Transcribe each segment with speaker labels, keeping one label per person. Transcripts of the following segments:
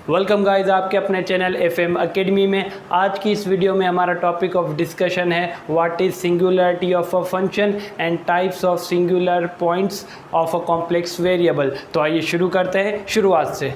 Speaker 1: Welcome guys आपके अपने channel FM academy में। आज की इस वीडियो में हमारा टॉपिक ऑफ डिस्कशन है what is singularity of a function and types of singular points of a complex variable. तो आइए शुरू करते हैं शुरुआत से।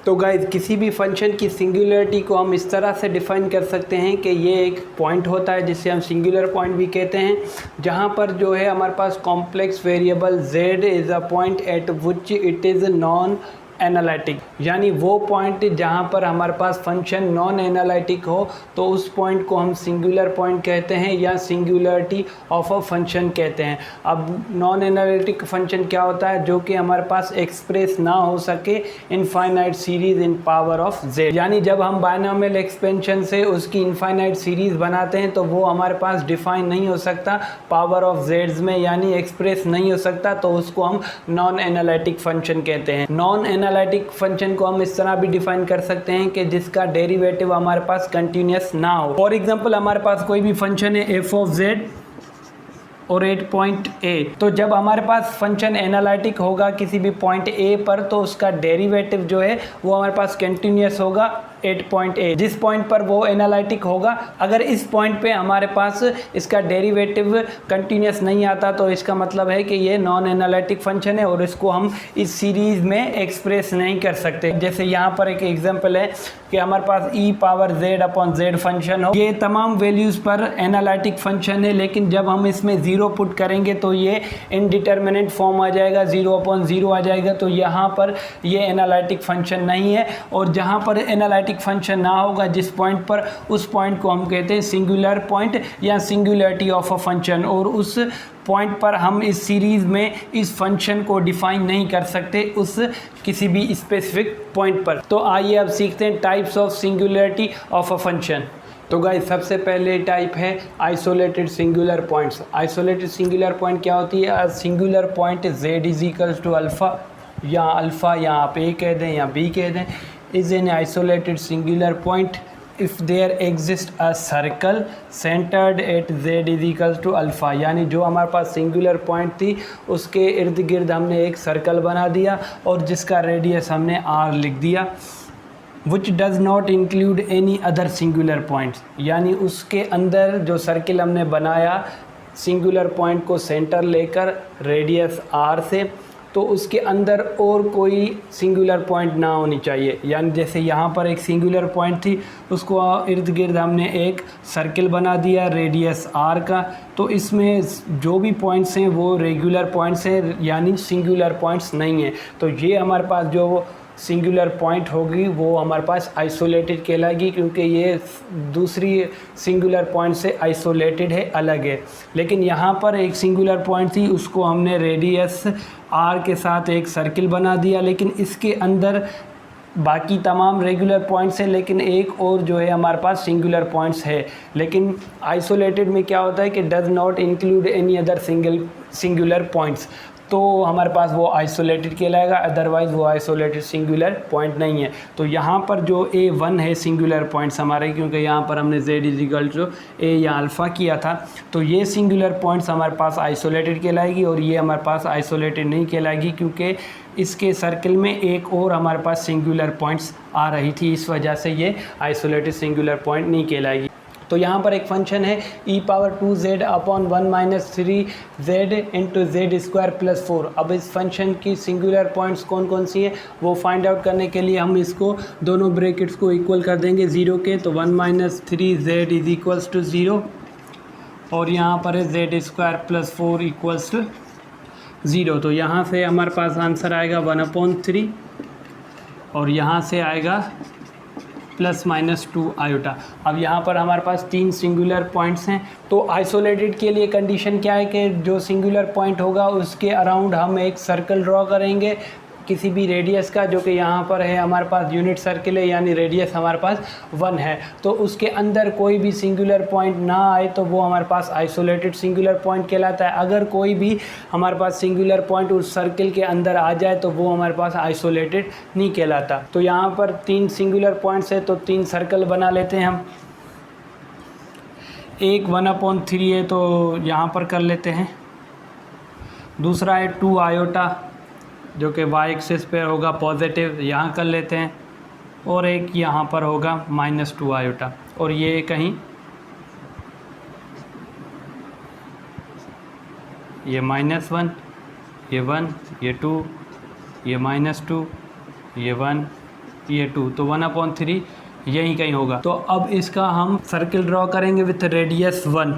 Speaker 1: तो गाइज किसी भी फंक्शन की सिंगुलरिटी को हम इस तरह से डिफाइन कर सकते हैं कि ये एक पॉइंट होता है जिसे हम सिंगुलर पॉइंट भी कहते हैं, जहाँ पर जो है हमारे पास complex variable z is a point at which it is non analytic, यानी वो पॉइंट जहाँ पर हमारे पास फंक्शन नॉन एनालिटिक हो तो उस पॉइंट को हम सिंगुलर पॉइंट कहते हैं या सिंगुलरिटी ऑफ अ फंक्शन कहते हैं। अब नॉन एनालिटिक फंक्शन क्या होता है? जो कि हमारे पास एक्सप्रेस ना हो सके infinite series in power of z, यानी जब हम बायनॉमियल एक्सपेंशन से उसकी इनफाइनाइट सीरीज बनाते हैं तो वो हमारे पास डिफाइन नहीं हो सकता पावर ऑफ z में, यानी एक्सप्रेस नहीं हो सकता, तो उसको हम नॉन एनालिटिक फंक्शन कहते हैं। नॉन एनालिटिक फंक्शन को हम इस तरह भी डिफाइन कर सकते हैं कि जिसका डेरिवेटिव हमारे पास कंटिन्यूस ना हो। फॉर एग्जांपल हमारे पास कोई भी फंक्शन है f ऑफ z और एट पॉइंट ए, तो जब हमारे पास फंक्शन एनालिटिक होगा किसी भी पॉइंट ए पर तो उसका डेरिवेटिव जो है वो हमारे पास कंटिन्यूस होगा एट पॉइंट ए, जिस पॉइंट पर वो एनालिटिक होगा। अगर इस पॉइंट पे हमारे पास इसका डेरिवेटिव कंटिन्यूस नहीं आता तो इसका मतलब है कि ये नॉन एनालिटिक फंक्शन है और इसको हम इस सीरीज में एक्सप्रेस नहीं कर सकते। जैसे यहाँ पर एक एग्जांपल है कि हमारे पास e power z upon z function हो, ये तमाम वैल्यूज़ पर एनालिटिक फंक्शन है, लेकिन जब हम इसमें ज़ीरो पुट करेंगे तो ये इनडिटर्मिनेट फॉर्म आ जाएगा, 0 अपॉन 0 आ जाएगा, तो यहाँ पर ये एनालिटिक फंक्शन नहीं है। और जहाँ पर एनालिटिक फंक्शन ना होगा जिस पॉइंट पर, उस पॉइंट को हम कहते हैं सिंगुलर पॉइंट या सिंगुलरिटी ऑफ अ फंक्शन, और उस पॉइंट पर हम इस सीरीज़ में इस फंक्शन को डिफाइन नहीं कर सकते उस किसी भी स्पेसिफिक पॉइंट पर। तो आइए अब सीखते हैं types of singularity of a function. तो गाइस सबसे पहले टाइप है isolated singular points. Isolated singular point क्या होती है? Singular point z is equals to alpha, या आप a कह दें या b कह दें, is an isolated singular point if there exists a circle centered at z is equals to alpha, यानी जो हमारे पास सिंगुलर पॉइंट थी उसके इर्द गिर्द हमने एक सर्कल बना दिया और जिसका रेडियस हमने r लिख दिया, which does not include any other singular points, यानी उसके अंदर जो सर्किल हमने बनाया सिंगुलर पॉइंट को सेंटर लेकर रेडियस r से, तो उसके अंदर और कोई सिंगुलर पॉइंट ना होनी चाहिए। यानी जैसे यहाँ पर एक सिंगुलर पॉइंट थी, उसको इर्द गिर्द हमने एक सर्किल बना दिया रेडियस r का, तो इसमें जो भी पॉइंट्स हैं वो रेगुलर पॉइंट्स हैं, यानी सिंगुलर पॉइंट्स नहीं हैं। तो ये हमारे पास जो सिंगुलर पॉइंट होगी वो हमारे पास आइसोलेटेड कहलाएगी, क्योंकि ये दूसरी सिंगुलर पॉइंट से आइसोलेटेड है, अलग है। लेकिन यहाँ पर एक सिंगुलर पॉइंट थी, उसको हमने रेडियस r के साथ एक सर्किल बना दिया, लेकिन इसके अंदर बाकी तमाम रेगुलर पॉइंट्स हैं, लेकिन एक और जो है हमारे पास सिंगुलर पॉइंट्स है। लेकिन आइसोलेटेड में क्या होता है कि does not include any other singular points, तो हमारे पास वो आइसोलेटेड कहलाएगा, अदरवाइज़ वो आइसोलेटेड सिंगुलर पॉइंट नहीं है। तो यहाँ पर जो a1 है सिंगुलर पॉइंट्स हमारे, क्योंकि यहाँ पर हमने z is equal to a या अल्फ़ा किया था, तो ये सिंगुलर पॉइंट्स हमारे पास आइसोलेटेड कहलाएगी और ये हमारे पास आइसोलेटेड नहीं कहलाएगी, क्योंकि इसके सर्किल में एक और हमारे पास सिंगुलर पॉइंट्स आ रही थी, इस वजह से ये आइसोलेटेड सिंगुलर पॉइंट नहीं कहलाएगी। तो यहाँ पर एक फंक्शन है e power 2z upon 1 minus 3z into Z square plus 4। अब इस फंक्शन की सिंगुलर पॉइंट्स कौन कौन सी हैं वो फाइंड आउट करने के लिए हम इसको दोनों ब्रैकेट्स को इक्वल कर देंगे 0 के, तो 1 minus 3z is equals to 0 और यहाँ पर है Z square plus 4 equals to 0। तो यहाँ से हमारे पास आंसर आएगा 1/3 और यहाँ से आएगा प्लस माइनस 2 आयोटा। अब यहाँ पर हमारे पास 3 सिंगुलर पॉइंट्स हैं, तो आइसोलेटेड के लिए कंडीशन क्या है कि जो सिंगुलर पॉइंट होगा उसके अराउंड हम एक सर्कल ड्रॉ करेंगे किसी भी रेडियस का, जो कि यहाँ पर है हमारे पास यूनिट सर्किल है, यानी रेडियस हमारे पास 1 है। तो उसके अंदर कोई भी सिंगुलर पॉइंट ना आए तो वो हमारे पास आइसोलेटेड सिंगुलर पॉइंट कहलाता है। अगर कोई भी हमारे पास सिंगुलर पॉइंट उस सर्किल के अंदर आ जाए तो वो हमारे पास आइसोलेटेड नहीं कहलाता। तो यहाँ पर 3 सिंगुलर पॉइंट्स है, तो 3 सर्कल बना लेते हैं हम। एक 1/3 है तो यहाँ पर कर लेते हैं, दूसरा है 2 आयोटा जो कि y एक्सिस पे होगा पॉजिटिव, यहाँ कर लेते हैं। और एक यहाँ पर होगा -2 आयोटा, और ये कहीं ये -1, ये 1, ये 2, ये -2, ये 1, ये 2, तो 1/3 यहीं कहीं होगा। तो अब इसका हम सर्किल ड्रॉ करेंगे विथ रेडियस 1।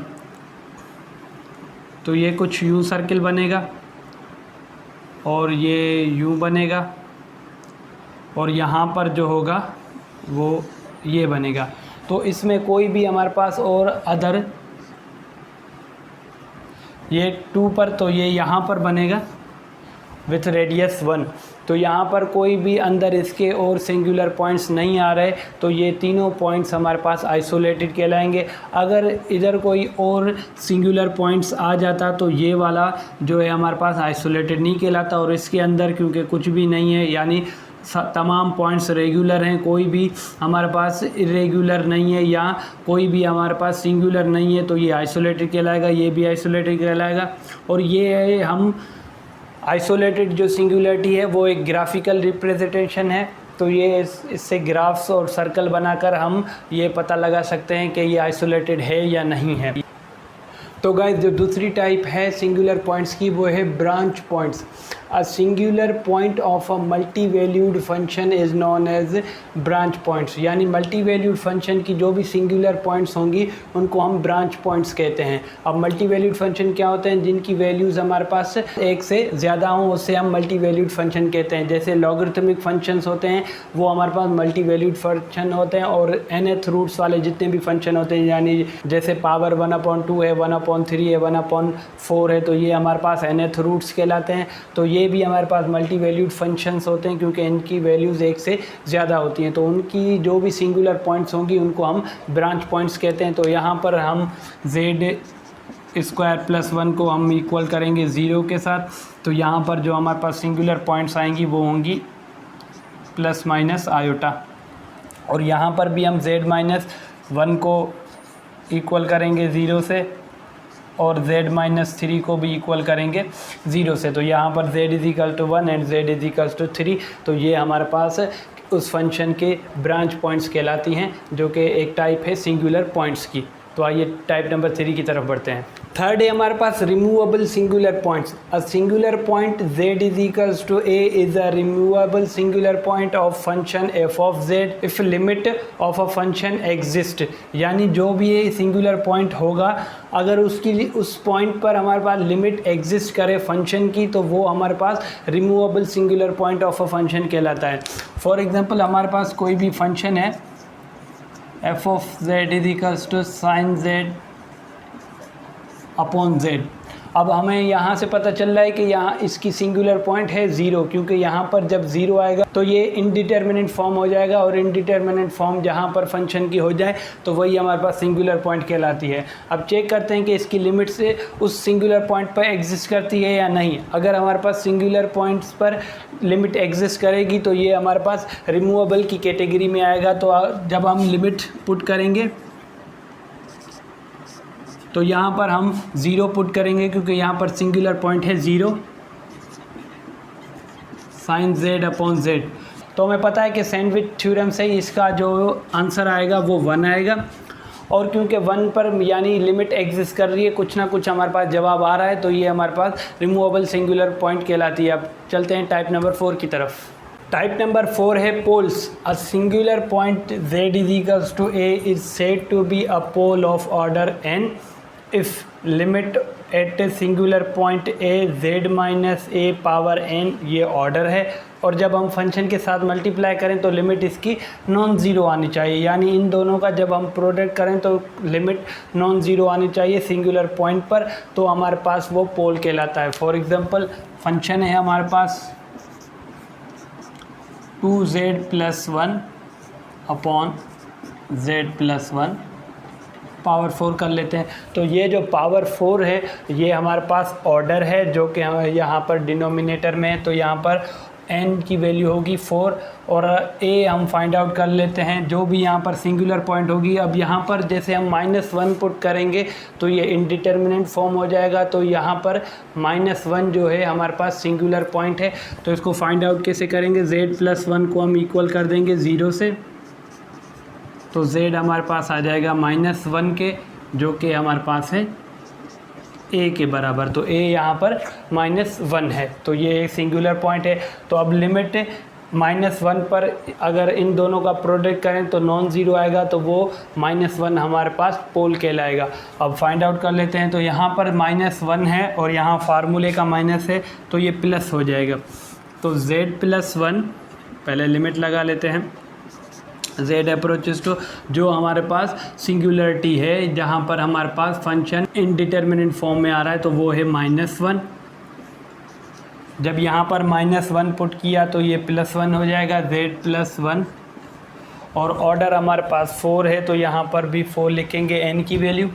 Speaker 1: तो ये कुछ यू सर्किल बनेगा और ये यू बनेगा, और यहाँ पर जो होगा वो ये बनेगा। तो इसमें कोई भी हमारे पास और अदर, ये 2 पर, तो ये यहाँ पर बनेगा विथ रेडियस 1। तो यहाँ पर कोई भी अंदर इसके और सिंगुलर पॉइंट्स नहीं आ रहे, तो ये तीनों पॉइंट्स हमारे पास आइसोलेटेड कहलाएंगे। अगर इधर कोई और सिंगुलर पॉइंट्स आ जाता तो ये वाला जो है हमारे पास आइसोलेटेड नहीं कहलाता, और इसके अंदर क्योंकि कुछ भी नहीं है, यानी तमाम पॉइंट्स रेगुलर हैं, कोई भी हमारे पास इरेगुलर नहीं है या कोई भी हमारे पास सिंगुलर नहीं है, तो ये आइसोलेटेड कहलाएगा, ये भी आइसोलेटेड कहलाएगा। और ये है हम आइसोलेटेड जो सिंगुलरिटी है वो एक ग्राफिकल रिप्रेजेंटेशन है। तो ये इससे ग्राफ्स और सर्कल बनाकर हम ये पता लगा सकते हैं कि ये आइसोलेटेड है या नहीं है। तो गाइस जो दूसरी टाइप है सिंगुलर पॉइंट्स की वो है branch points. A singular point of a multi valued function is known as branch points, यानी मल्टी वैल्यूड फंक्शन की जो भी सिंगुलर पॉइंट्स होंगी उनको हम ब्रांच पॉइंट्स कहते हैं। अब मल्टी वैल्यूड फंक्शन क्या होते हैं? जिनकी वैल्यूज़ हमारे पास एक से ज़्यादा हों उससे हम मल्टी वैल्यूड फंक्शन कहते हैं। जैसे लॉगरिथमिक फंक्शंस होते हैं वो हमारे पास मल्टी वैल्यूड फंक्शन होते हैं, और nth रूट्स वाले जितने भी फंक्शन होते हैं, यानी जैसे पावर 1/2 है, 1/3 है, 1/4 है, तो ये हमारे पास nth रूट्स कहलाते हैं। तो ये भी हमारे पास मल्टी वैल्यूड फंक्शंस होते हैं क्योंकि इनकी वैल्यूज़ एक से ज़्यादा होती हैं। तो उनकी जो भी सिंगुलर पॉइंट्स होंगी उनको हम ब्रांच पॉइंट्स कहते हैं। तो यहाँ पर हम z² + 1 को हम इक्वल करेंगे 0 के साथ, तो यहाँ पर जो हमारे पास सिंगुलर पॉइंट्स आएंगी वो होंगी ± आयोटा, और यहाँ पर भी हम z-1 को इक्वल करेंगे 0 से, और z-3 को भी इक्वल करेंगे 0 से। तो यहाँ पर z = 1 एंड z = 3, तो ये हमारे पास उस फंक्शन के ब्रांच पॉइंट्स कहलाती हैं, जो कि एक टाइप है सिंगुलर पॉइंट्स की। तो आइए टाइप नंबर 3 की तरफ बढ़ते हैं। थर्ड है हमारे पास removable singular points. A singular point z = a is a removable singular point of function f(z) if limit of a function exist, यानी जो भी ये सिंगुलर पॉइंट होगा अगर उसकी उस पॉइंट पर हमारे पास लिमिट एग्जिस्ट करे फंक्शन की, तो वो हमारे पास removable singular point of a function कहलाता है। फॉर एग्जांपल हमारे पास कोई भी फंक्शन है f(z) = sin z/z। अब हमें यहाँ से पता चल रहा है कि यहाँ इसकी सिंगुलर पॉइंट है 0, क्योंकि यहाँ पर जब 0 आएगा तो ये इनडिटर्मिनेट फॉर्म हो जाएगा, और इनडिटर्मिनेट फॉर्म जहाँ पर फंक्शन की हो जाए तो वही हमारे पास सिंगुलर पॉइंट कहलाती है। अब चेक करते हैं कि इसकी लिमिट से उस सिंगुलर पॉइंट पर एग्जिस्ट करती है या नहीं। अगर हमारे पास सिंगुलर पॉइंट्स पर लिमिट एग्जिस्ट करेगी तो ये हमारे पास रिमूवेबल की कैटेगरी में आएगा। तो जब हम लिमिट पुट करेंगे तो यहाँ पर हम 0 पुट करेंगे, क्योंकि यहाँ पर सिंगुलर पॉइंट है 0 sin z/z। तो हमें पता है कि सैंडविच थ्योरम से इसका जो आंसर आएगा वो 1 आएगा, और क्योंकि 1 पर यानी लिमिट एग्जिस्ट कर रही है, कुछ ना कुछ हमारे पास जवाब आ रहा है, तो ये हमारे पास रिमूवेबल सिंगुलर पॉइंट कहलाती है। अब चलते हैं टाइप नंबर 4 की तरफ। टाइप नंबर 4 है poles. A singular point z = a is said to be a pole of order n if limit at a singular point a z-a⁴n ये ऑर्डर है, और जब हम फंक्शन के साथ मल्टीप्लाई करें तो लिमिट इसकी नॉन ज़ीरो आनी चाहिए, यानी इन दोनों का जब हम प्रोडक्ट करें तो लिमिट नॉन ज़ीरो आनी चाहिए सिंगुलर पॉइंट पर, तो हमारे पास वो पोल कहलाता है। फॉर एग्जांपल फंक्शन है हमारे पास 2z + 1 / z + 1 पावर 4 कर लेते हैं। तो ये जो पावर 4 है ये हमारे पास ऑर्डर है, जो कि यहाँ पर डिनोमिनेटर में है, तो यहाँ पर n की वैल्यू होगी 4 और a हम फाइंड आउट कर लेते हैं जो भी यहाँ पर सिंगुलर पॉइंट होगी। अब यहाँ पर जैसे हम -1 पुट करेंगे तो ये इनडिटर्मिनेंट फॉर्म हो जाएगा, तो यहाँ पर -1 जो है हमारे पास सिंगुलर पॉइंट है। तो इसको फाइंड आउट कैसे करेंगे, z+1 को हम इक्वल कर देंगे 0 से, तो z हमारे पास आ जाएगा -1 के, जो कि हमारे पास है a के बराबर। तो a यहाँ पर -1 है, तो ये एक सिंगुलर पॉइंट है। तो अब लिमिट -1 पर अगर इन दोनों का प्रोडक्ट करें तो नॉन ज़ीरो आएगा, तो वो -1 हमारे पास पोल कहलाएगा। अब फाइंड आउट कर लेते हैं, तो यहाँ पर -1 है और यहाँ फार्मूले का माइनस है, तो ये प्लस हो जाएगा। तो z+1 पहले लिमिट लगा लेते हैं, z अप्रोचेस टू जो हमारे पास सिंगुलरिटी है, जहाँ पर हमारे पास फंक्शन इनडिटर्मिनेंट फॉर्म में आ रहा है, तो वो है -1। जब यहाँ पर -1 पुट किया तो ये +1 हो जाएगा, z+1। और ऑर्डर हमारे पास 4 है, तो यहाँ पर भी 4 लिखेंगे n की वैल्यू,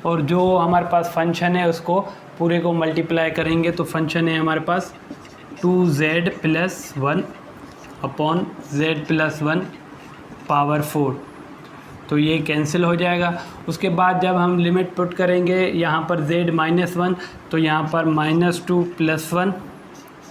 Speaker 1: और जो हमारे पास फंक्शन है उसको पूरे को मल्टीप्लाई करेंगे, तो फंक्शन है हमारे पास 2z+1 अपॉन z+1 पावर 4, तो ये कैंसिल हो जाएगा। उसके बाद जब हम लिमिट पुट करेंगे यहाँ पर z-1, तो यहाँ पर -2 + 1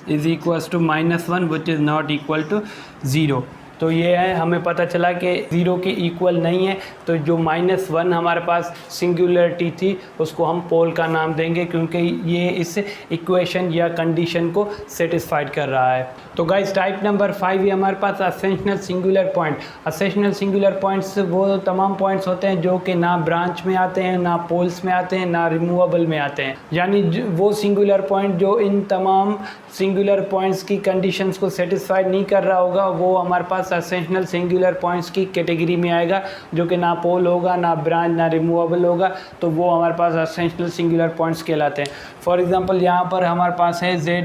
Speaker 1: is equals to -1 which is not equal to 0। तो ये है, हमें पता चला कि 0 के इक्वल नहीं है, तो जो -1 हमारे पास सिंगुलरिटी थी उसको हम पोल का नाम देंगे, क्योंकि ये इस इक्वेशन या कंडीशन को सेटिस्फाइड कर रहा है। तो गाइस टाइप नंबर 5 ये हमारे पास असेंशनल सिंगुलर पॉइंट। असेंशनल सिंगुलर पॉइंट्स वो तमाम पॉइंट्स होते हैं जो कि ना ब्रांच में आते हैं, ना पोल्स में आते हैं, ना रिमूवेबल में आते हैं, यानी वो सिंगुलर पॉइंट जो इन तमाम सिंगुलर पॉइंट्स की कंडीशंस को सेटिस्फाइड नहीं कर रहा होगा, वो हमारे पास असेंशनल सिंगुलर पॉइंट्स की कैटेगरी में आएगा, जो कि ना पोल होगा, ना ब्रांच, ना रिमूवेबल होगा, तो वो हमारे पास असेंशनल सिंगुलर पॉइंट्स कहलाते हैं। फॉर एग्जांपल यहाँ पर हमारे पास है z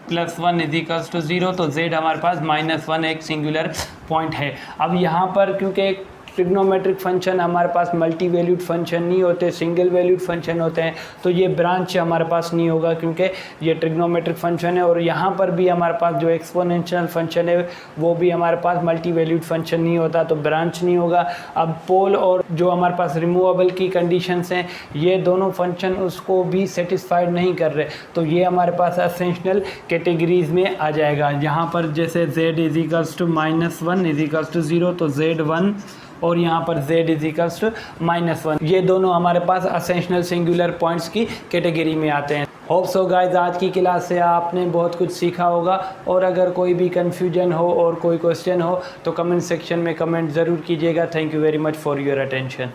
Speaker 1: +1 = 0, तो z हमारे पास -1 एक सिंगुलर पॉइंट है। अब यहाँ पर क्योंकि ट्रिग्नोमेट्रिक फंक्शन हमारे पास मल्टी वैल्यूड फंक्शन नहीं होते, सिंगल वैल्यूड फंक्शन होते हैं, तो ये ब्रांच हमारे पास नहीं होगा क्योंकि ये ट्रिग्नोमेट्रिक फंक्शन है। और यहाँ पर भी हमारे पास जो एक्सपोनेंशियल फंक्शन है वो भी हमारे पास मल्टी वैल्यूड फंक्शन नहीं होता, तो ब्रांच नहीं होगा। अब पोल और जो हमारे पास रिमूवेबल की कंडीशंस हैं, ये दोनों फंक्शन उसको भी सेटिस्फाइड नहीं कर रहे, तो ये हमारे पास असेंशनल कैटेगरीज में आ जाएगा। यहाँ पर जैसे z = -1 = 0, तो z1 और यहाँ पर z -1, ये दोनों हमारे पास असेंशनल सिंगुलर पॉइंट्स की कैटेगरी में आते हैं। होप सो गाइस आज की क्लास से आपने बहुत कुछ सीखा होगा, और अगर कोई भी कन्फ्यूजन हो और कोई क्वेश्चन हो तो कमेंट सेक्शन में कमेंट ज़रूर कीजिएगा। Thank you very much for your attention.